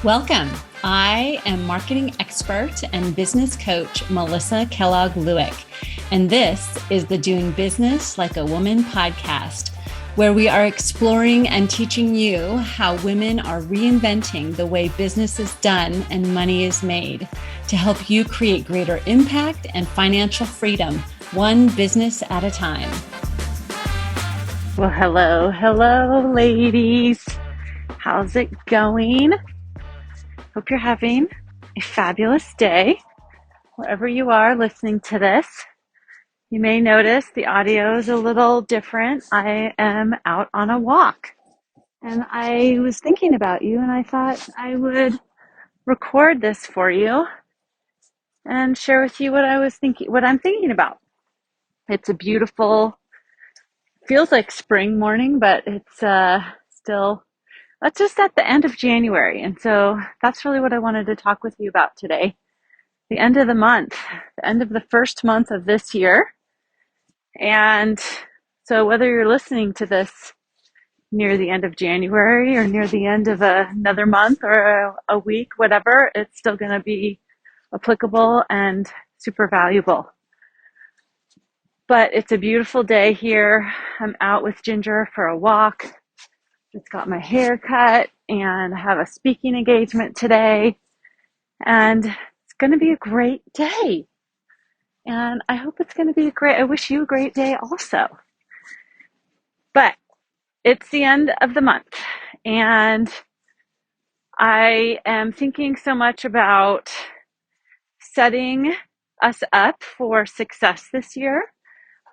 Welcome. I am marketing expert and business coach Melissa Kellogg-Lewick, and this is the Doing Business Like a Woman podcast, where we are exploring and teaching you how women are reinventing the way business is done and money is made to help you create greater impact and financial freedom, one business at a time. Well, hello, ladies. How's it going? Hope you're having a fabulous day wherever you are listening to this. You may notice the audio is a little different. I am out on a walk and I was thinking about you and I thought I would record this for you and share with you what I'm thinking about. It's a beautiful, feels like spring morning, but it's still, that's just at the end of January. And so that's really what I wanted to talk with you about today. The end of the month, the end of the first month of this year. And so whether you're listening to this near the end of January or near the end of another month or a week, whatever, it's still going to be applicable and super valuable. But it's a beautiful day here. I'm out with Ginger for a walk. Just got my hair cut and I have a speaking engagement today. And it's going to be a great day. And I hope it's going to be I wish you a great day also. But it's the end of the month. And I am thinking so much about setting us up for success this year,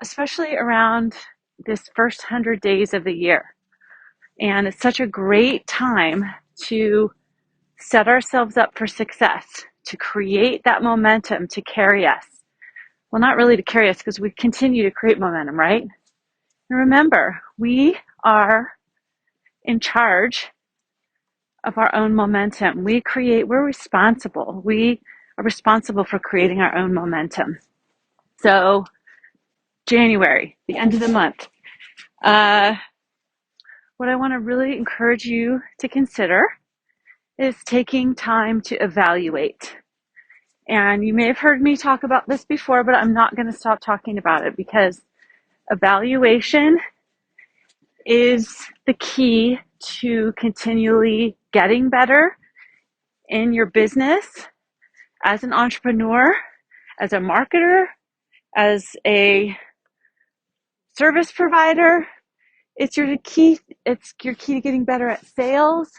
especially around this first 100 days of the year. And it's such a great time to set ourselves up for success, to create that momentum to carry us. Well, not really to carry us because we continue to create momentum, right? And remember, we are in charge of our own momentum. We're responsible. We are responsible for creating our own momentum. So, January, the end of the month. What I want to really encourage you to consider is taking time to evaluate. And you may have heard me talk about this before, but I'm not going to stop talking about it because evaluation is the key to continually getting better in your business as an entrepreneur, as a marketer, as a service provider. It's your key to getting better at sales.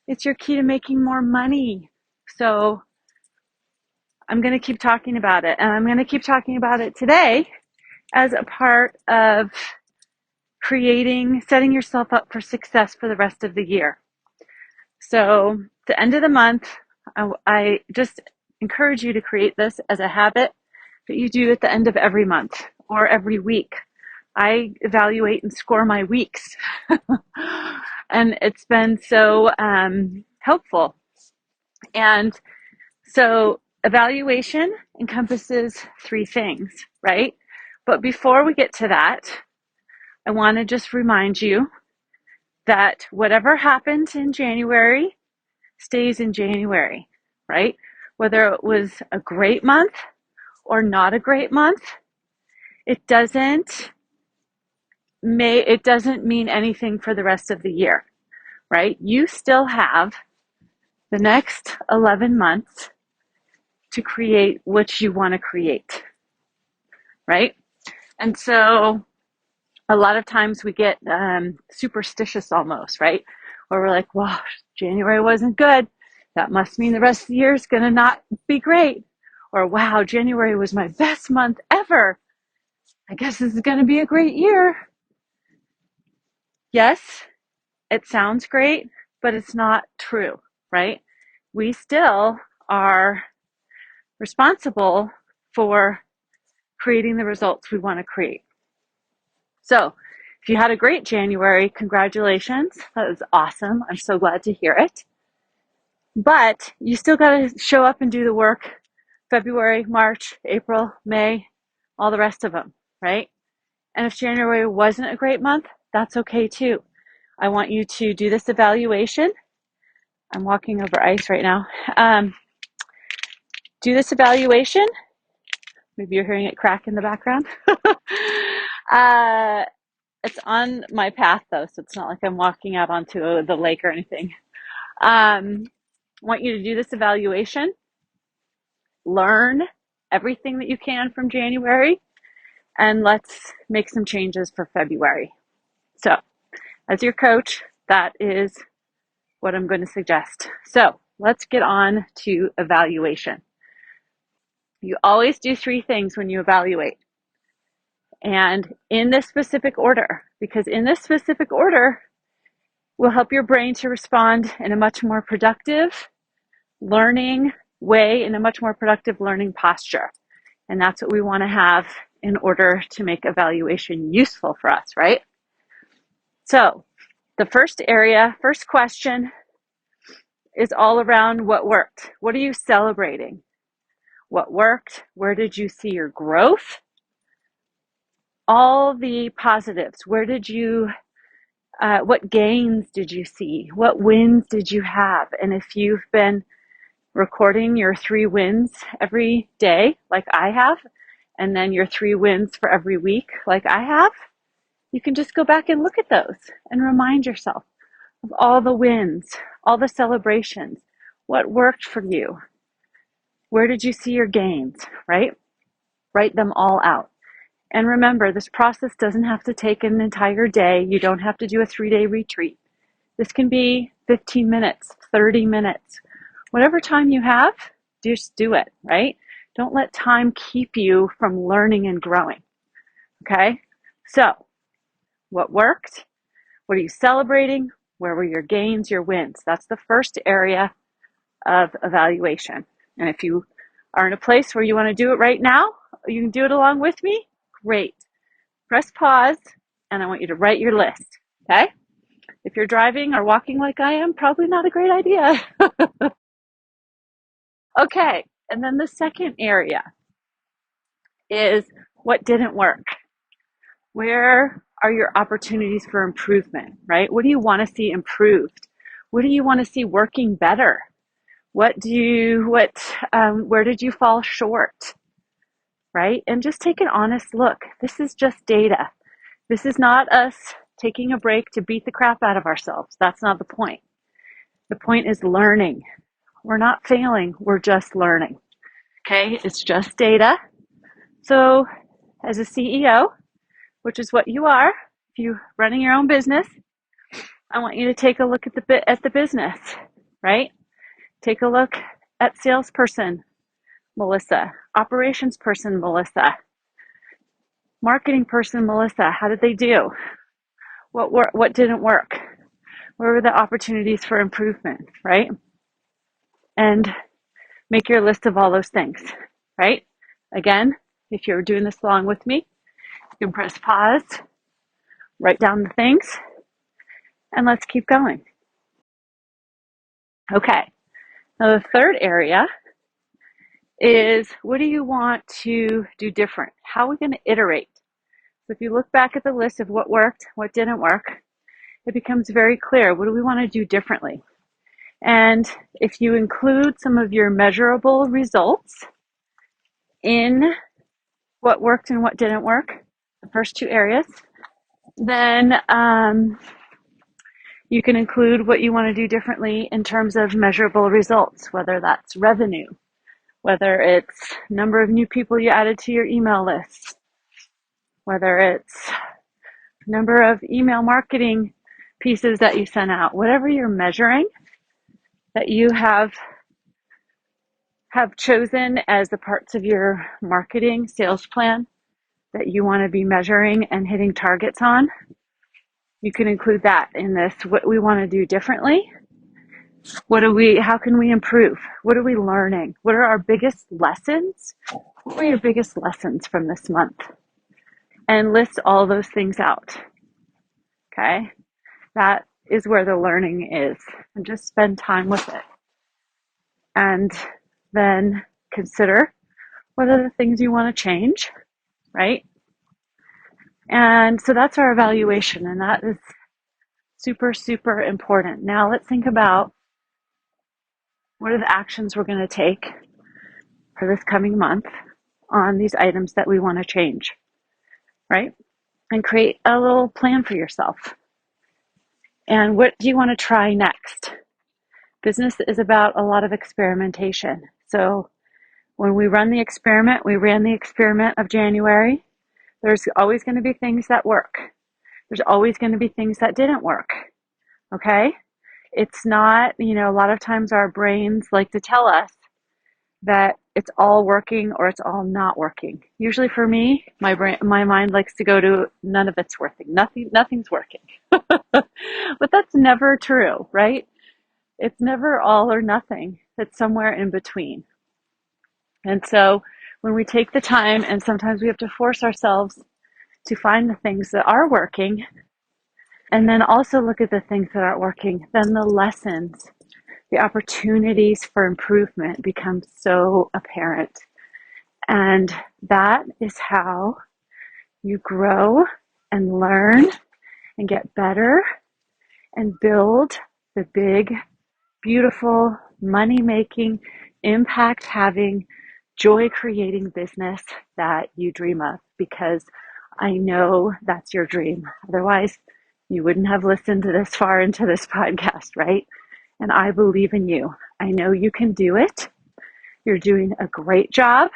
It's your key to making more money. So I'm going to keep talking about it, and I'm going to keep talking about it today as a part of setting yourself up for success for the rest of the year. So the end of the month, I just encourage you to create this as a habit that you do at the end of every month or every week. I evaluate and score my weeks, and it's been so helpful. And so evaluation encompasses 3 things, right? But before we get to that, I want to just remind you that whatever happened in January stays in January, right? Whether it was a great month or not a great month, it doesn't mean anything for the rest of the year, right? You still have the next 11 months to create what you want to create, right? And so a lot of times we get superstitious almost, right? Where we're like, well, January wasn't good. That must mean the rest of the year is going to not be great. Or, wow, January was my best month ever. I guess this is going to be a great year. Yes, it sounds great, but it's not true, right? We still are responsible for creating the results we want to create. So if you had a great January, congratulations. That was awesome. I'm so glad to hear it. But you still got to show up and do the work February, March, April, May, all the rest of them, right? And if January wasn't a great month, that's okay too. I want you to do this evaluation I'm walking over ice right now. Do this evaluation. Maybe you're hearing it crack in the background. It's on my path though, so it's not like I'm walking out onto the lake or anything. I want you to do this evaluation, learn everything that you can from January, and let's make some changes for February. So, as your coach, that is what I'm going to suggest. So, let's get on to evaluation. You always do 3 things when you evaluate. And in this specific order, because in this specific order will help your brain to respond in a much more productive learning way, in a much more productive learning posture. And that's what we want to have in order to make evaluation useful for us, right? So the first question is all around what worked. What are you celebrating? What worked? Where did you see your growth? All the positives. What gains did you see? What wins did you have? And if you've been recording your 3 wins every day, like I have, and then your 3 wins for every week, like I have, you can just go back and look at those and remind yourself of all the wins, all the celebrations, what worked for you. Where did you see your gains, right? Write them all out. And remember, this process doesn't have to take an entire day. You don't have to do a 3-day retreat. This can be 15 minutes, 30 minutes. Whatever time you have, just do it, right? Don't let time keep you from learning and growing, okay? So, what worked? What are you celebrating? Where were your gains, your wins? That's the first area of evaluation. And if you are in a place where you want to do it right now, you can do it along with me, great. Press pause, and I want you to write your list, okay? If you're driving or walking like I am, probably not a great idea. Okay, and then the second area is what didn't work. Where are your opportunities for improvement, right? What do you want to see improved? What do you want to see working better? Where did you fall short, right? And just take an honest look. This is just data. This is not us taking a break to beat the crap out of ourselves. That's not the point. The point is learning. We're not failing. We're just learning. Okay? It's just data. So as a CEO, which is what you are, if you're running your own business, I want you to take a look at the business, right? Take a look at salesperson, Melissa, operations person, Melissa, marketing person, Melissa. How did they do? What didn't work? Where were the opportunities for improvement, right? And make your list of all those things, right? Again, if you're doing this along with me, you can press pause, write down the things, and let's keep going. Okay, now the third area is what do you want to do different? How are we going to iterate? So if you look back at the list of what worked, what didn't work, it becomes very clear. What do we want to do differently? And if you include some of your measurable results in what worked and what didn't work, the first 2 areas, then you can include what you want to do differently in terms of measurable results, whether that's revenue, whether it's number of new people you added to your email list, whether it's number of email marketing pieces that you sent out, whatever you're measuring that you have chosen as the parts of your marketing sales plan that you want to be measuring and hitting targets on, you can include that in this. What we want to do differently. How can we improve? What are we learning? What are our biggest lessons? What were your biggest lessons from this month? And list all those things out. Okay? That is where the learning is. And just spend time with it. And then consider what are the things you want to change, right? And so that's our evaluation, and that is super, super important. Now let's think about What are the actions we're going to take for this coming month on these items that we want to change, right? And create a little plan for yourself. And what do you want to try next? Business is about a lot of experimentation. So when we ran the experiment of January. There's always going to be things that work. There's always going to be things that didn't work. Okay? It's not, a lot of times our brains like to tell us that it's all working or it's all not working. Usually for me, my mind likes to go to none of it's working. Nothing's working. But that's never true, right? It's never all or nothing. It's somewhere in between. And so when we take the time, and sometimes we have to force ourselves to find the things that are working, and then also look at the things that aren't working, then the lessons, the opportunities for improvement become so apparent. And that is how you grow and learn and get better and build the big, beautiful, money-making, impact-having, joy-creating business that you dream of, because I know that's your dream. Otherwise, you wouldn't have listened to this far into this podcast, right? And I believe in you. I know you can do it. You're doing a great job.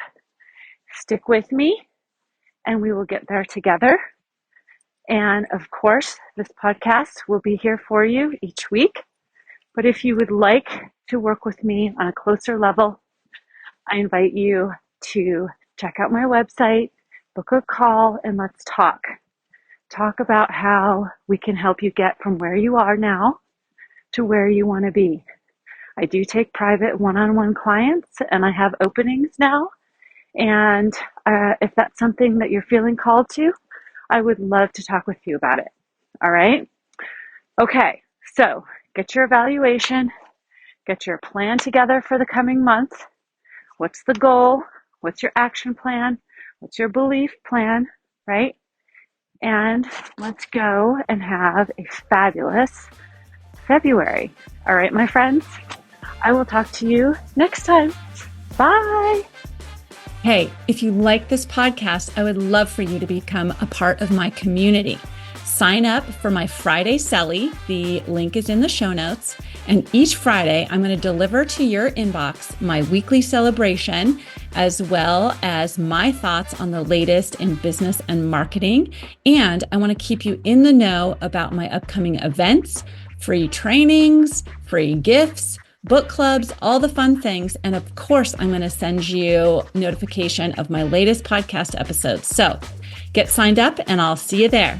Stick with me, and we will get there together. And of course, this podcast will be here for you each week. But if you would like to work with me on a closer level, I invite you to check out my website, book a call, and let's talk. Talk about how we can help you get from where you are now to where you want to be. I do take private one-on-one clients, and I have openings now. And if that's something that you're feeling called to, I would love to talk with you about it. All right? Okay, so get your evaluation, get your plan together for the coming month. What's the goal? What's your action plan? What's your belief plan, right? And let's go and have a fabulous February. All right, my friends, I will talk to you next time. Bye. Hey, if you like this podcast, I would love for you to become a part of my community. Sign up for my Friday Selly. The link is in the show notes. And each Friday, I'm going to deliver to your inbox my weekly celebration, as well as my thoughts on the latest in business and marketing. And I want to keep you in the know about my upcoming events, free trainings, free gifts, book clubs, all the fun things. And of course, I'm going to send you notification of my latest podcast episodes. So get signed up and I'll see you there.